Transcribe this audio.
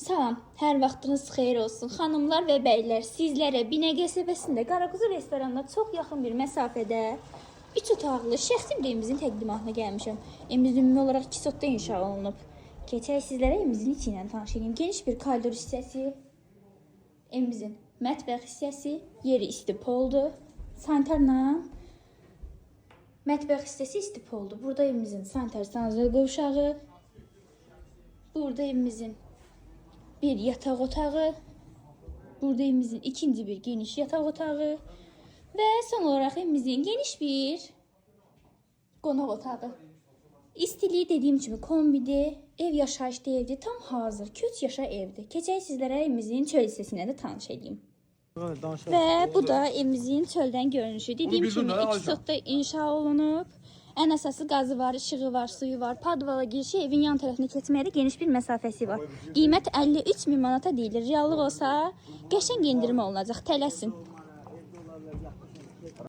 Salam, hər vaxtınız xeyir olsun. Xanımlar və bəylər, sizlərə Binəqə qəsəbəsində Qaraquzu restoranına çox yaxın bir məsafədə 3 otaqlı şəxsi bir evimizin təqdimatına gəlmişəm. Evimiz ümumi olaraq 2 sotda inşa olunub. Keçək sizlərə evimizin içi ilə tanış edeyim. Geniş bir koridor hissəsi, evimizin mətbəx hissəsi, yeri istipoldur. Sanitarla mətbəx hissəsi istipoldur. Burada evimizin sanitar sanitariya qovşağı, burada evimizin bir yataq otağı, burada evimizin ikinci bir geniş yataq otağı və son olaraq evimizin geniş bir qonaq otağı. İstiliyi dediyim kimi kombidir, ev yaşayışlı evdir, tam hazır, köç yaşa evdir. Keçək sizlərə evimizin çöl hissəsinə də tanış edeyim. Və bu da evimizin çöldən görünüşü. Dediyim kimi 2 sotda inşa olunub. Ən əsası qazı var, işığı var, suyu var. Padvala girişi evin yan tərəfinə keçməyə də geniş bir məsafəsi var. Qiymət 53.000 manata deyilir. Reallıq olsa qəşəng endirim olunacaq. Tələsin.